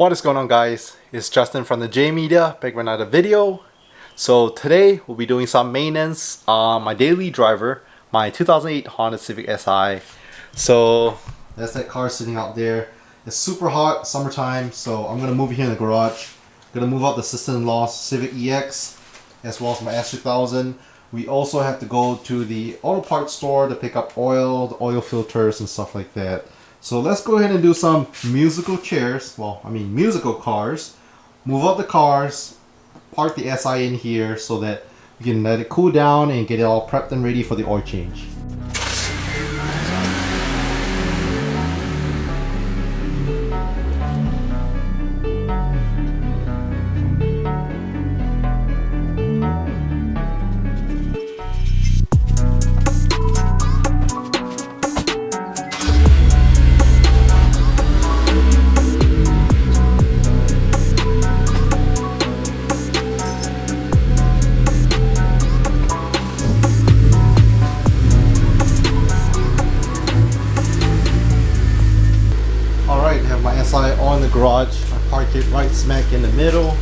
What is going on, guys? It's Justin from the J Media, back with another video. So today we'll be doing some maintenance on my daily driver, my 2008 Honda Civic Si. So that's that car sitting out there. It's super hot, summertime, so I'm gonna move it here in the garage. I'm gonna move out the sister-in-law's Civic EX as well as my S2000. We also have to go to the auto parts store to pick up oil, the oil filters and stuff like that. So let's go ahead and do some musical chairs, musical cars. Move up the cars, park the SI in here so that we can let it cool down and get it all prepped and ready for the oil change. On the garage, I parked it right smack in the middle.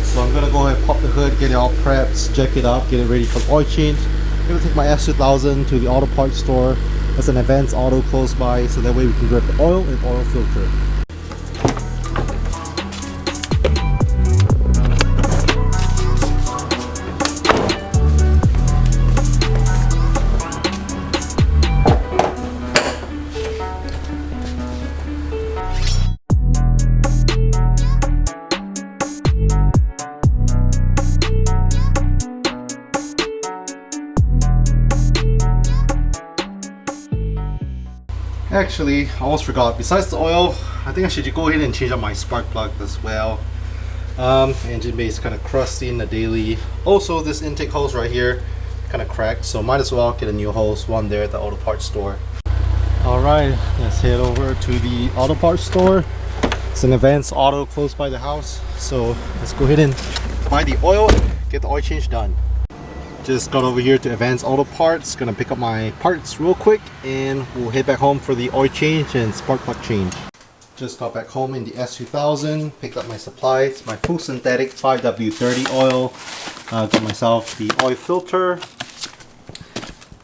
So I'm gonna go ahead and pop the hood, get it all prepped, jack it up, get it ready for the oil change. I'm gonna take my S2000 to the auto parts store. There's an Advanced Auto close by, so that way we can grab the oil and oil filter. Actually, I almost forgot, besides the oil, I think I should go ahead and change out my spark plug as well. Engine bay is kind of crusty in the daily. Also, this intake hose right here kind of cracked, so might as well get a new hose, one there at the auto parts store. Alright, let's head over to the auto parts store. It's an Advanced Auto close by the house, so let's go ahead and buy the oil, get the oil change done. Just got over here to Advanced Auto Parts, gonna pick up my parts real quick and we'll head back home for the oil change and spark plug change. Just got back home in the S2000, picked up my supplies, my full synthetic 5W30 oil, got myself the oil filter.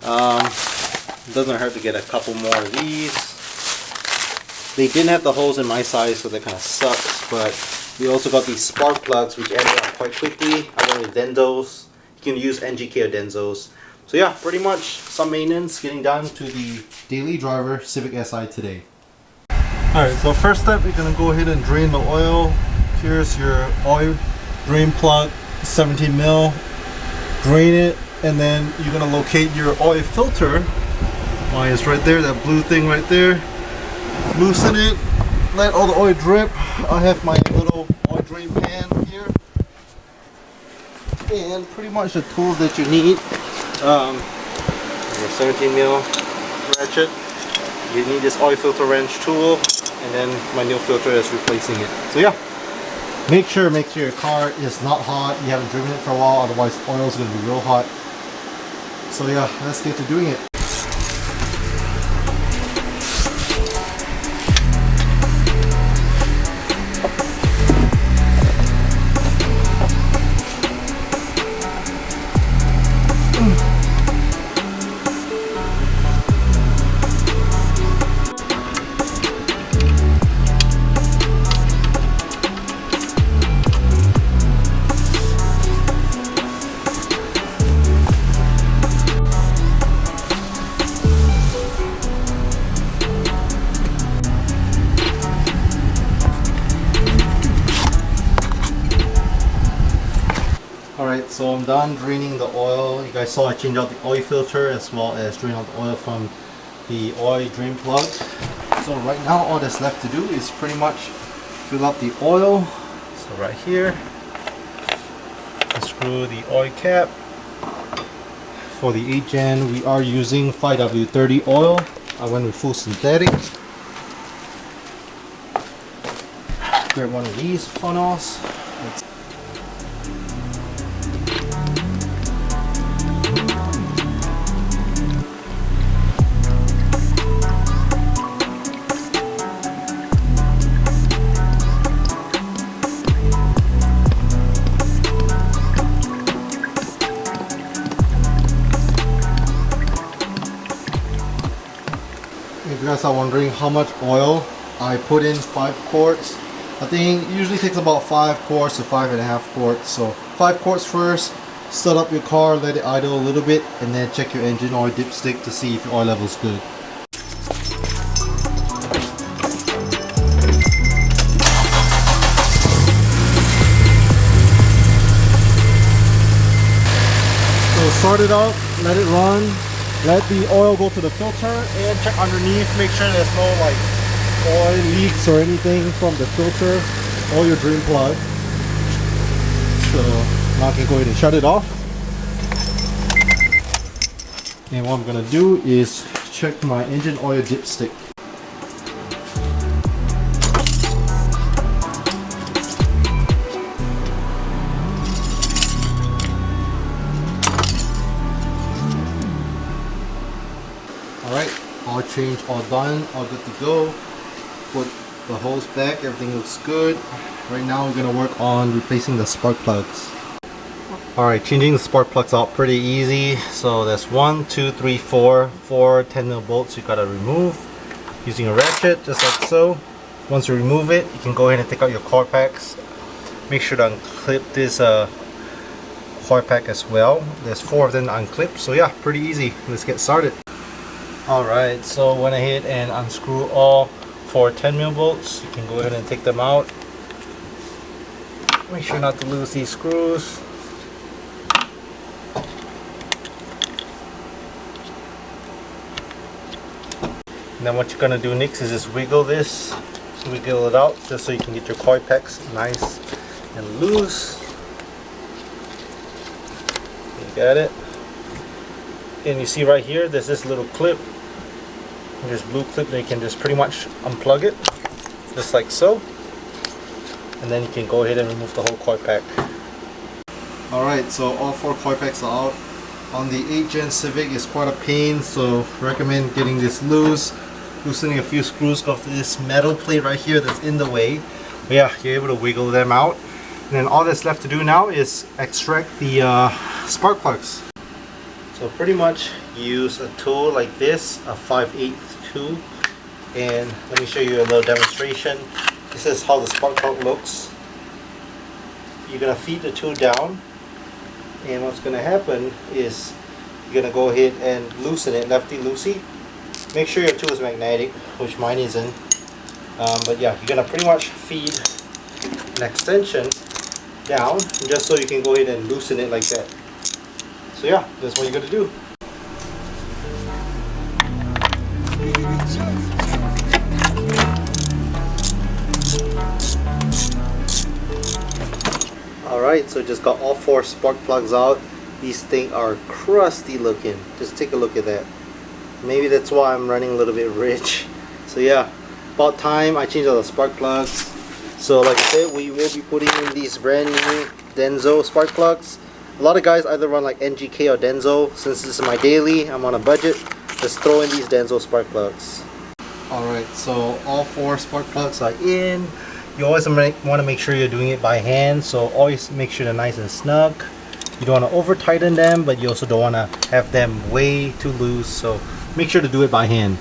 Doesn't hurt to get a couple more of these. They didn't have the holes in my size, so that kind of sucks, but we also got these spark plugs which ended up quite quickly. I went with Densos. You can use NGK or Densos. So yeah, pretty much some maintenance getting done to the daily driver Civic Si today. Alright, so first step, you're going to go ahead and drain the oil. Here's your oil drain plug, 17 mil. Drain it, and then you're going to locate your oil filter. Mine is right there, that blue thing right there. Loosen it, let all the oil drip. I have my little oil drain pan here. And pretty much the tools that you need. Your 17 mil ratchet. You need this oil filter wrench tool, and then my new filter is replacing it. So yeah, make sure your car is not hot. You haven't driven it for a while, otherwise oil is going to be real hot. So yeah, let's get to doing it. Alright, so I'm done draining the oil. You guys saw I changed out the oil filter as well as drain out the oil from the oil drain plug. So right now all that's left to do is pretty much fill up the oil. So right here, unscrew the oil cap. For the 8 Gen we are using 5W30 oil. I went with full synthetic. Grab one of these funnels. If you guys are wondering how much oil I put in 5 quarts, I think it usually takes about 5 quarts to 5.5 quarts. So 5 quarts first, start up your car, let it idle a little bit, and then check your engine oil dipstick to see if your oil level is good. So start it up, let it run, let the oil go to the filter, and check underneath, make sure there's no like oil leaks or anything from the filter or your drain plug. So now I can go ahead and shut it off. And what I'm gonna do is check my engine oil dipstick. Alright, all change, all done, all good to go. Put the hose back, everything looks good. Right now we're gonna work on replacing the spark plugs. Alright, changing the spark plugs out pretty easy. So there's 1, 2, 3, 4 10mm bolts you gotta remove using a ratchet, just like so. Once you remove it, you can go ahead and take out your core packs. Make sure to unclip this core pack as well. There's 4 of them unclipped, so yeah, pretty easy. Let's get started. Alright, so went ahead and unscrew all 4 10mm bolts. You can go ahead and take them out. Make sure not to lose these screws. And then what you're gonna do next is just wiggle this, wiggle it out, just so you can get your coil packs nice and loose. You got it. And you see right here, there's this little clip, this blue clip that you can just pretty much unplug it, just like so. And then you can go ahead and remove the whole coil pack. Alright, so all 4 coil packs are out. On the 8th gen Civic is quite a pain, so recommend getting this loose, loosening a few screws off this metal plate right here that's in the way. But yeah, you're able to wiggle them out. And then all that's left to do now is extract the spark plugs. So pretty much use a tool like this, a 5/8 tool, and let me show you a little demonstration. This is how the spark plug looks. You're gonna feed the tool down, and what's gonna happen is you're gonna go ahead and loosen it, lefty loosey. Make sure your tool is magnetic, which mine isn't. But yeah, you're gonna pretty much feed an extension down, just so you can go ahead and loosen it like that. So yeah, that's what you're gonna do. Alright, so just got all 4 spark plugs out. These things are crusty looking. Just take a look at that. Maybe that's why I'm running a little bit rich. So yeah, about time I changed all the spark plugs. So like I said, we will be putting in these brand new Denso spark plugs. A lot of guys either run like NGK or Denso. Since this is my daily, I'm on a budget, just throw in these Denso spark plugs. Alright, so all 4 spark plugs are in. You always want to make sure you're doing it by hand, so always make sure they're nice and snug. You don't want to over tighten them, but you also don't want to have them way too loose, so make sure to do it by hand.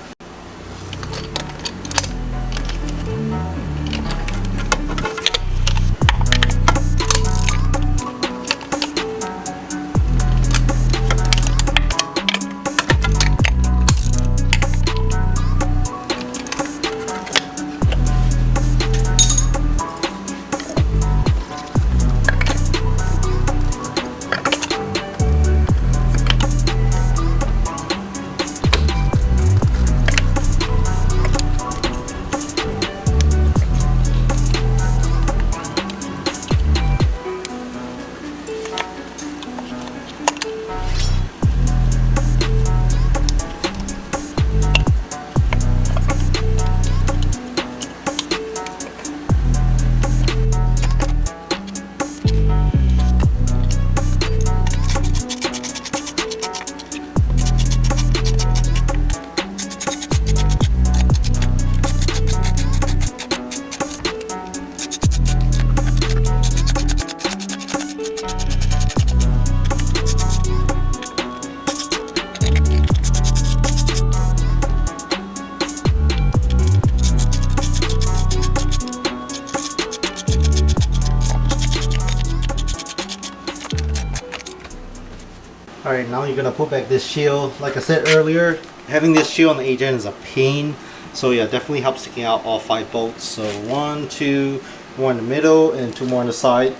Alright, now you're gonna put back this shield. Like I said earlier, having this shield on the agent is a pain. So yeah, definitely helps taking out all 5 bolts. So 1, 2, 1 in the middle, and 2 more on the side.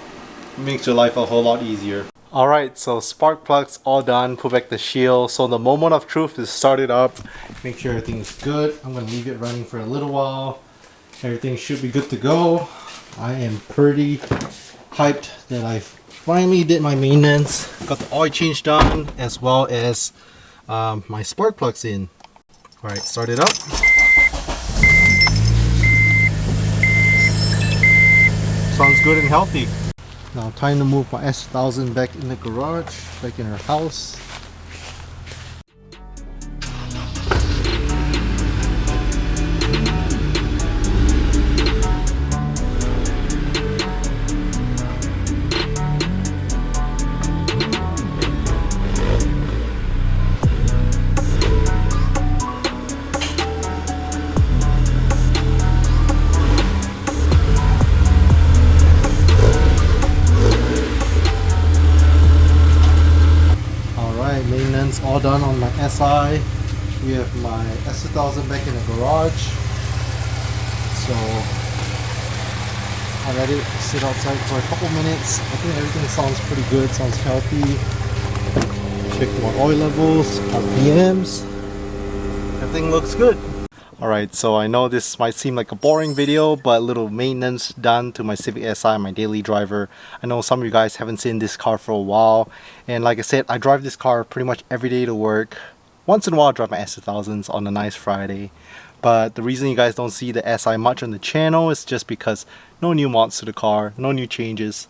Makes your life a whole lot easier. Alright, so spark plugs all done. Put back the shield. So the moment of truth is started up. Make sure everything is good. I'm gonna leave it running for a little while. Everything should be good to go. I am pretty hyped that I finally did my maintenance. Got the oil change done as well as my spark plugs in. Alright, start it up. Sounds good and healthy. Now time to move my S1000 back in the garage, back in our house. Maintenance all done on my SI. We have my S1000 back in the garage. So I let it sit outside for a couple minutes. I think everything sounds pretty good, sounds healthy. Check my oil levels, RPMs. Everything looks good. Alright, so I know this might seem like a boring video, but a little maintenance done to my Civic Si, my daily driver. I know some of you guys haven't seen this car for a while, and like I said, I drive this car pretty much every day to work. Once in a while I drive my S2000s on a nice Friday, but the reason you guys don't see the Si much on the channel is just because no new mods to the car, no new changes.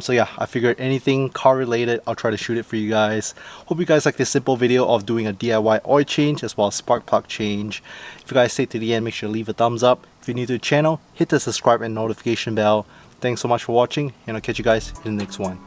So yeah, I figured anything car related, I'll try to shoot it for you guys. Hope you guys like this simple video of doing a DIY oil change as well as spark plug change. If you guys stay to the end, make sure to leave a thumbs up. If you're new to the channel, hit the subscribe and notification bell. Thanks so much for watching, and I'll catch you guys in the next one.